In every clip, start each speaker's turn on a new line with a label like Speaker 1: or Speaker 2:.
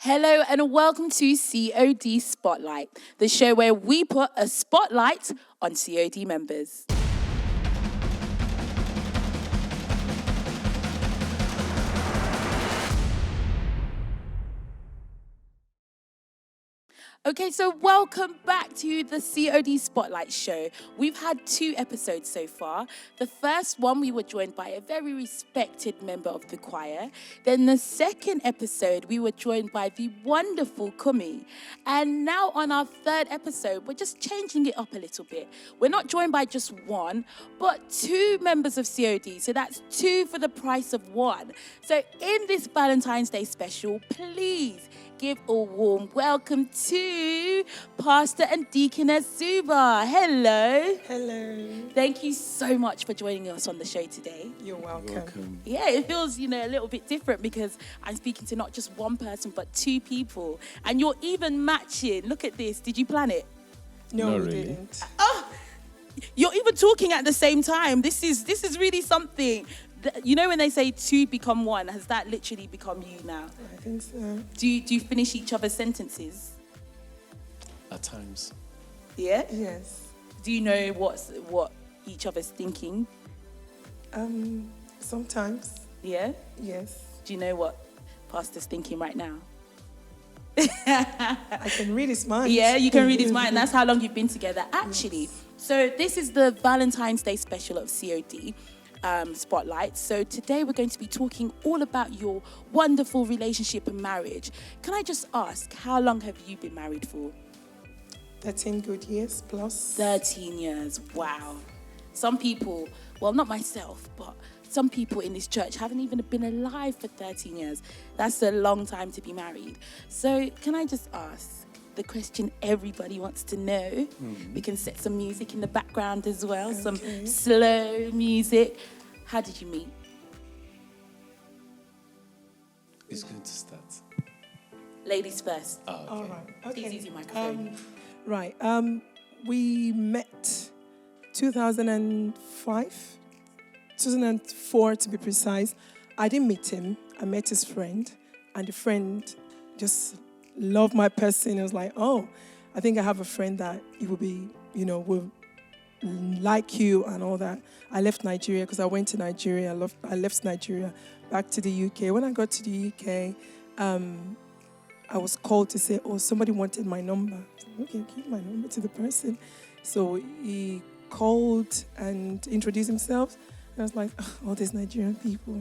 Speaker 1: Hello and welcome to COD Spotlight, the show where we put a spotlight on COD members. Okay, so welcome back to the COD Spotlight show. We've had 2 episodes so far. The first one, we were joined by a very respected member of the choir. Then the second episode, we were joined by the wonderful Kumi. And now on our 3rd episode, we're just changing it up a little bit. We're not joined by just 1, but 2 members of COD. So that's 2 for the price of 1. So in this Valentine's Day special, please give a warm welcome to Pastor and Deaconess Zubair. Hello.
Speaker 2: Hello.
Speaker 1: Thank you so much for joining us on the show today.
Speaker 2: You're welcome.
Speaker 1: Yeah, it feels, a little bit different because I'm speaking to not just one person, but 2 people. And you're even matching. Look at this. Did you plan it?
Speaker 2: No, we didn't.
Speaker 1: Oh, you're even talking at the same time. This is really something. You know when they say 2 become 1, has that literally become you now?
Speaker 2: I think so.
Speaker 1: Do you finish each other's sentences?
Speaker 3: At times.
Speaker 1: Yeah?
Speaker 2: Yes.
Speaker 1: Do you know what each other's thinking?
Speaker 2: Sometimes.
Speaker 1: Yeah?
Speaker 2: Yes.
Speaker 1: Do you know what Pastor's thinking right now?
Speaker 2: I can read his mind.
Speaker 1: Yeah, you can read his mind. That's how long you've been together. Actually, yes. So this is the Valentine's Day special of COD. Spotlight. So today we're going to be talking all about your wonderful relationship and marriage. Can I just ask, how long have you been married for?
Speaker 2: 13 good years plus.
Speaker 1: 13 years. Wow. Some people, well, not myself, but some people in this church haven't even been alive for 13 years. That's a long time to be married. So can I just ask the question everybody wants to know? Mm-hmm. We can set some music in the background as well, okay. Some slow music. How did you meet?
Speaker 3: It's going to start.
Speaker 1: Ladies first.
Speaker 3: Oh, okay.
Speaker 2: All right. Okay.
Speaker 1: Please use your microphone.
Speaker 2: Right. We met 2004 to be precise. I didn't meet him. I met his friend, and the friend just loved my person. I was like, oh, I think I have a friend that it will be, will like you and all that. I left Nigeria because I went to Nigeria. I left Nigeria back to the UK. When I got to the UK, I was called to say, oh, somebody wanted my number. I said, okay, give my number to the person. So he called and introduced himself. I was like, all these Nigerian people.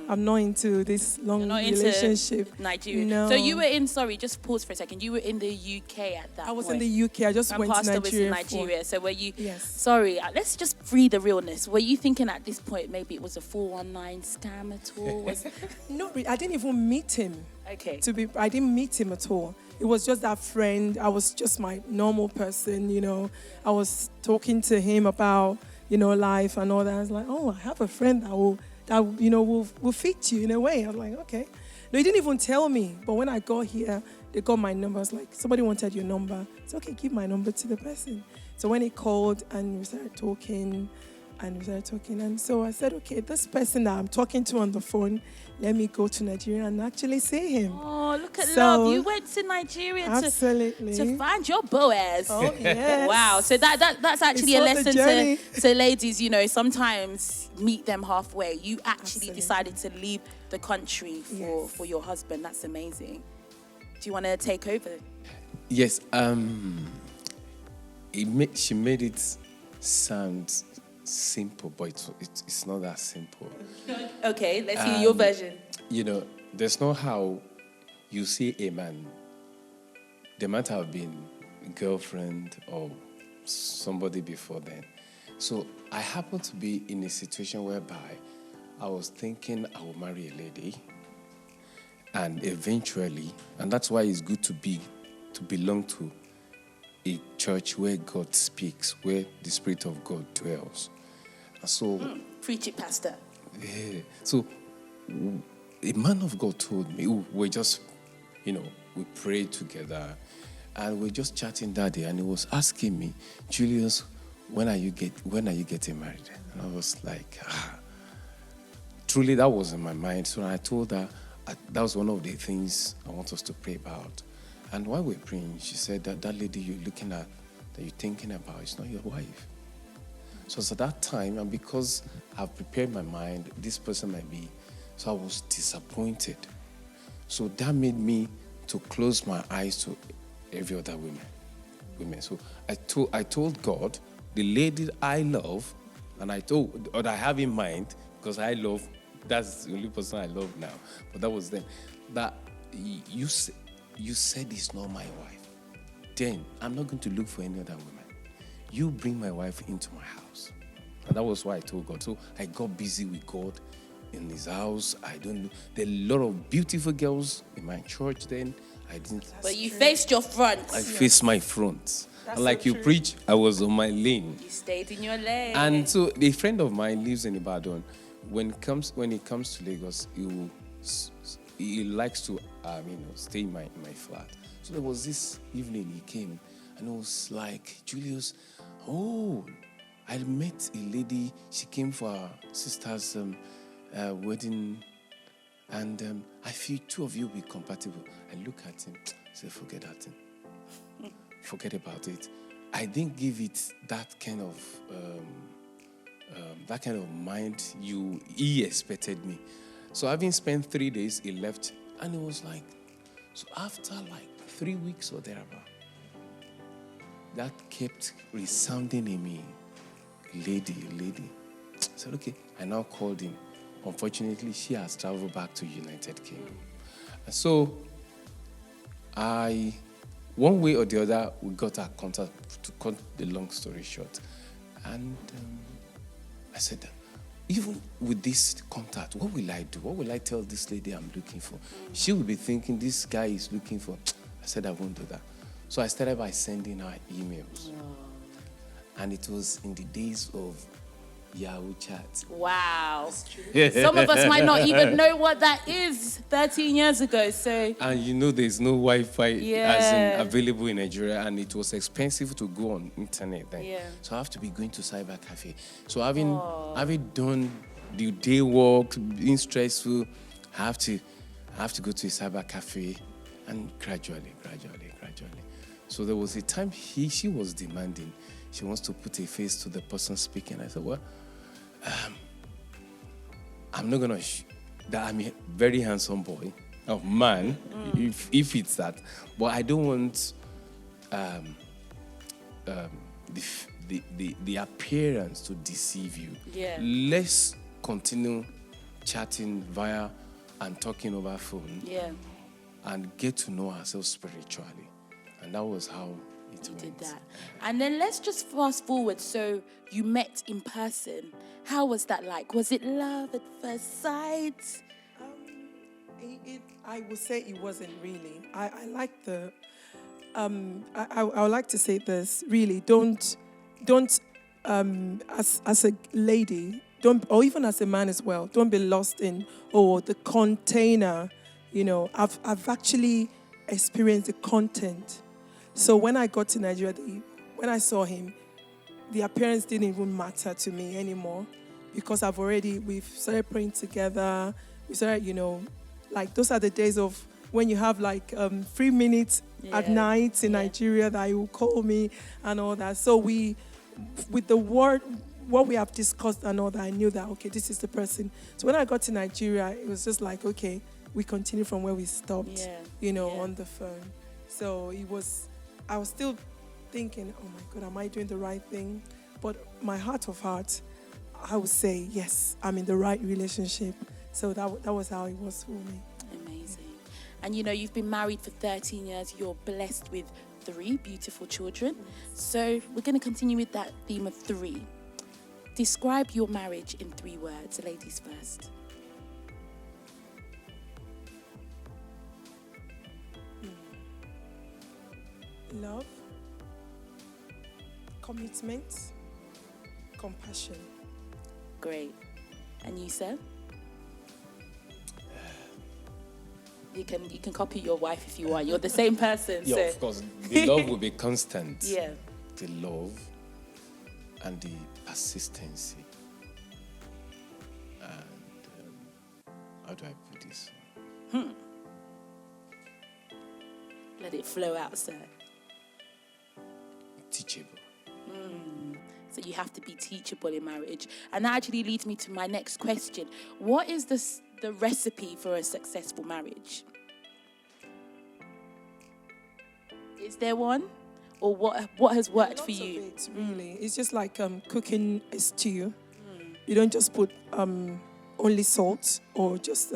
Speaker 2: I'm not into this long relationship.
Speaker 1: Into Nigeria.
Speaker 2: No.
Speaker 1: So you were in, sorry, just pause for a second. You were in the UK at that point.
Speaker 2: I was in the UK. I just went to Nigeria.
Speaker 1: Was in Nigeria. So were you,
Speaker 2: yes.
Speaker 1: Sorry, let's just free the realness. Were you thinking at this point maybe it was a 419 scam at all?
Speaker 2: No, I didn't even meet him.
Speaker 1: Okay.
Speaker 2: I didn't meet him at all. It was just that friend. I was just my normal person, I was talking to him about, life and all that. I was like, oh, I have a friend that will fit you in a way. I was like, okay. No, he didn't even tell me. But when I got here, they got my number. I was like, somebody wanted your number. It's okay, give my number to the person. So when he called and we started talking, and so I said, okay, this person that I'm talking to on the phone, let me go to Nigeria and actually see him.
Speaker 1: Oh, look at love. You went to Nigeria to find your Boaz.
Speaker 2: Oh, yes.
Speaker 1: Wow. So that's actually a lesson to ladies, sometimes meet them halfway. You actually decided to leave the country for your husband. That's amazing. Do you want to take over?
Speaker 3: Yes. She made it sound simple, but it's not that simple.
Speaker 1: Okay, let's hear your version.
Speaker 3: There's no how you see a man. They might have been a girlfriend or somebody before then. So I happened to be in a situation whereby I was thinking I would marry a lady, and eventually, and that's why it's good to belong to a church where God speaks, where the Spirit of God dwells. So,
Speaker 1: preach it, Pastor.
Speaker 3: Yeah. So, a man of God told me, we just, we prayed together, and we're just chatting that day, and he was asking me, Julius, when are you getting married? And I was like, truly that was in my mind. So I told her, that was one of the things I want us to pray about. And while we're praying, she said that lady you're looking at, that you're thinking about, is not your wife. So at that time, and because I've prepared my mind, this person might be, so I was disappointed. So that made me to close my eyes to every other women. So I told God, the lady I love, and I have in mind, because I love, that's the only person I love now. But that was then. That you said it's not my wife. Then I'm not going to look for any other woman. You bring my wife into my house. And that was why I told God. So I got busy with God in his house. There are a lot of beautiful girls in my church then. I didn't.
Speaker 1: But you faced your front.
Speaker 3: I faced my front.
Speaker 2: That's
Speaker 3: And like
Speaker 2: so
Speaker 3: you
Speaker 2: true.
Speaker 3: preach, I was on my lane.
Speaker 1: You stayed in your lane.
Speaker 3: And so a friend of mine lives in Ibadan. When he comes to Lagos, he likes to stay in my flat. So there was this evening he came and it was like, Julius, I met a lady. She came for her sister's wedding, and I feel two of you will be compatible. I look at him, say, forget that thing. Forget about it. I didn't give it that kind of mind he expected me. So having spent 3 days, he left, and it was like, so after like 3 weeks or thereabout, that kept resounding in me. Lady. I said, okay. I now called him. Unfortunately, she has traveled back to United Kingdom. And so one way or the other, we got our contact, to cut the long story short. And I said, even with this contact, what will I do? What will I tell this lady I'm looking for? She will be thinking this guy is looking for. I said, I won't do that. So I started by sending her emails. And it was in the days of Yahoo chat.
Speaker 1: Wow. Some of us might not even know what that is 13 years ago. So.
Speaker 3: And there's no Wi-Fi
Speaker 1: Yeah.
Speaker 3: available in Nigeria, and it was expensive to go on internet then.
Speaker 1: Yeah.
Speaker 3: So I have to be going to cyber cafe. So having done the day work, being stressful, I have to go to a cyber cafe, and gradually. So there was a time she was demanding. She wants to put a face to the person speaking. I said, well, I'm not gonna that I'm a very handsome boy, man, if it's that. But I don't want the appearance to deceive you.
Speaker 1: Yeah.
Speaker 3: Let's continue chatting via and talking over phone.
Speaker 1: Yeah.
Speaker 3: And get to know ourselves spiritually. And that was how it went.
Speaker 1: Did that. And then let's just fast forward. So you met in person. How was that like? Was it love at first sight?
Speaker 2: I would say it wasn't really. I like the. I would like to say this. Really, don't. As a lady, don't, or even as a man as well. Don't be lost in the container. I've actually experienced the content. So when I got to Nigeria, when I saw him, the appearance didn't even matter to me anymore, because we've started praying together. We started, like those are the days of when you have like 3 minutes at night in Nigeria that he will call me and all that. So with the word, what we have discussed and all that, I knew that, okay, this is the person. So when I got to Nigeria, it was just like, okay, we continue from where we stopped, on the phone. So I was still thinking, oh my God, am I doing the right thing? But my heart of hearts, I would say, yes, I'm in the right relationship. So that was how it was for me.
Speaker 1: Amazing. And you've been married for 13 years. You're blessed with 3 beautiful children. So we're going to continue with that theme of 3. Describe your marriage in 3 words. Ladies first.
Speaker 2: Love, commitment, compassion.
Speaker 1: Great. And you, sir? You can copy your wife if you want. You're the same person.
Speaker 3: Yeah,
Speaker 1: so.
Speaker 3: of course. The love will be constant.
Speaker 1: Yeah.
Speaker 3: The love and the persistency. And how do I put this?
Speaker 1: Let it flow out, sir.
Speaker 3: Teachable.
Speaker 1: So you have to be teachable in marriage. And that actually leads me to my next question. What is the recipe for a successful marriage? Is there one? Or what has worked for
Speaker 2: Lots
Speaker 1: you?
Speaker 2: of it, really. It's just like cooking a stew. You don't just put only salt or just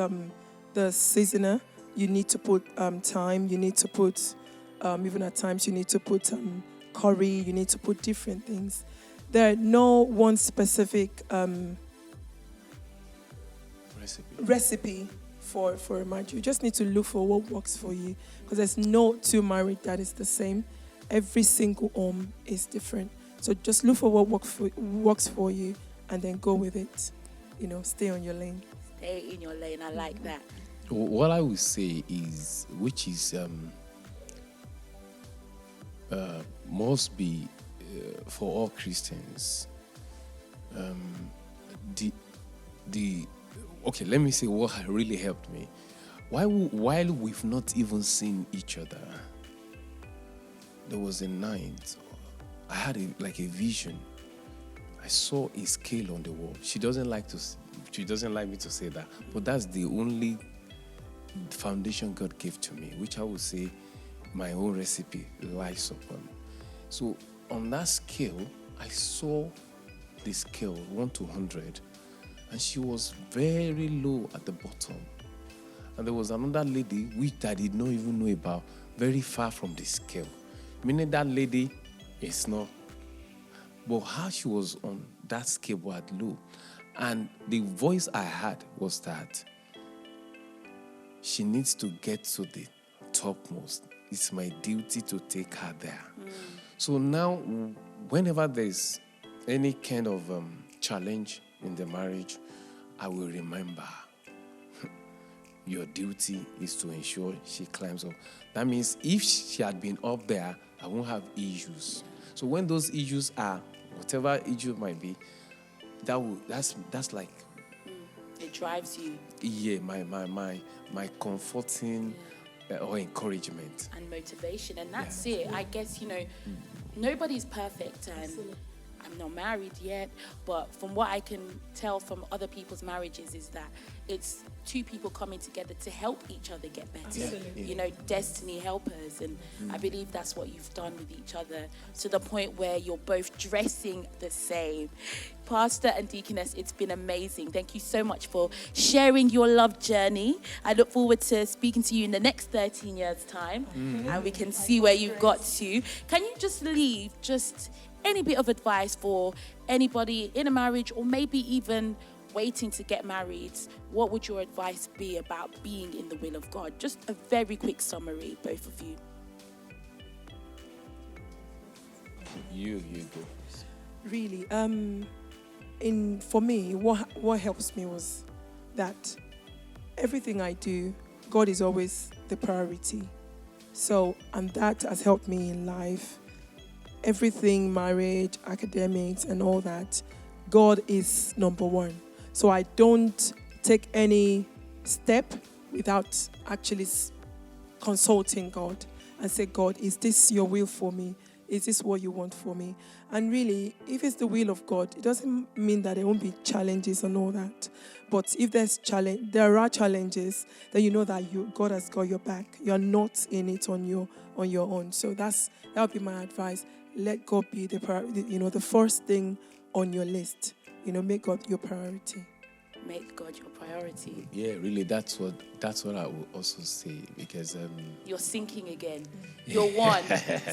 Speaker 2: the seasoner. You need to put thyme. You need to put, even at times, you need to put curry. You need to put different things. There are no one specific recipe for a marriage. You just need to look for what works for you, because there's no two marriage that is the same. Every single home is different. So just look for what works for you, and then go with it. Stay on your lane.
Speaker 1: Stay in your lane. I like that.
Speaker 3: What I would say is, which is must be for all Christians. Okay, let me say what really helped me. While we've not even seen each other, there was a night I had a vision. I saw a scale on the wall. She doesn't like me to say that, but that's the only foundation God gave to me, which I would say my own recipe lies upon. So on that scale, I saw the scale 1 to 100, and she was very low at the bottom. And there was another lady which I did not even know about, very far from the scale. Meaning that lady is not. But how she was on that scale was low. And the voice I had was that she needs to get to the topmost. It's my duty to take her there. So now, whenever there's any kind of challenge in the marriage, I will remember your duty is to ensure she climbs up. That means if she had been up there, I won't have issues. So when those issues are, whatever issue might be, that's like
Speaker 1: it drives you.
Speaker 3: Yeah, my comforting or encouragement
Speaker 1: And motivation, and that's it. I guess, nobody's perfect, and I'm not married yet, but from what I can tell from other people's marriages is that it's two people coming together to help each other get better. Destiny helpers, and I believe that's what you've done with each other, to the point where you're both dressing the same. Pastor and Deaconess, it's been amazing. Thank you so much for sharing your love journey. I look forward to speaking to you in the next 13 years' time, and we can see where you've got to. Can you just leave any bit of advice for anybody in a marriage, or maybe even waiting to get married? What would your advice be about being in the will of God? Just a very quick summary, both of you.
Speaker 3: You go.
Speaker 2: Really, for me, what helps me was that everything I do, God is always the priority. So, and that has helped me in life. Everything, marriage, academics, and all that, God is number one. So I don't take any step without actually consulting God and say, God, is this your will for me? Is this what you want for me? And really, if it's the will of God, it doesn't mean that there won't be challenges and all that. But if there are challenges, then you know that God has got your back. You're not in it on your own. So that would be my advice. Let God be the first thing on your list. Make God your priority.
Speaker 1: Make God your priority.
Speaker 3: Yeah, really, that's what I would also say, because
Speaker 1: you're sinking again. You're one.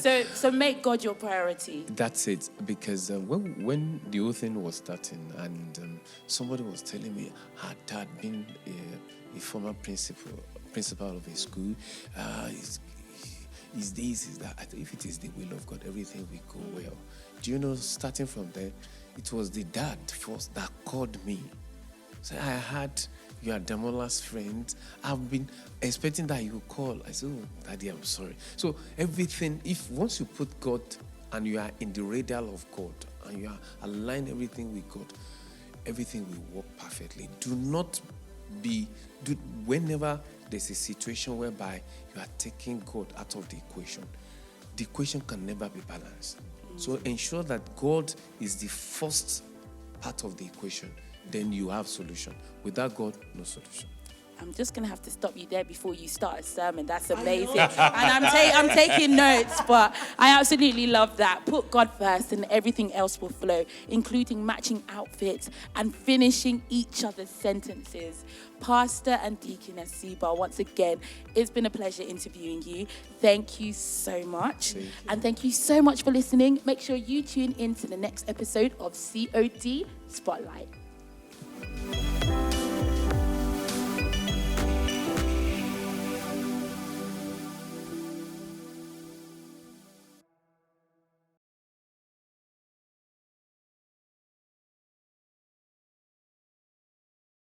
Speaker 1: So make God your priority.
Speaker 3: That's it. Because when the whole thing was starting, and somebody was telling me her dad being a former principal of a school, is this, is that. If it is the will of God, everything will go well. Do you know, starting from there, it was the dad first that called me. So I heard you are Damola's friend. I've been expecting that you would call. I said, oh, Daddy, I'm sorry. So everything, if once you put God and you are in the radial of God and you are aligned everything with God, everything will work perfectly. Whenever there's a situation whereby you are taking God out of the equation can never be balanced. So ensure that God is the first part of the equation, then you have solution. Without God, no solution.
Speaker 1: I'm just going to have to stop you there before you start a sermon. That's amazing. And I'm taking notes, but I absolutely love that. Put God first and everything else will flow, including matching outfits and finishing each other's sentences. Pastor and Deaconess Zubair, once again, it's been a pleasure interviewing you. Thank you so much.
Speaker 3: Thank you.
Speaker 1: And thank you so much for listening. Make sure you tune in to the next episode of COD Spotlight.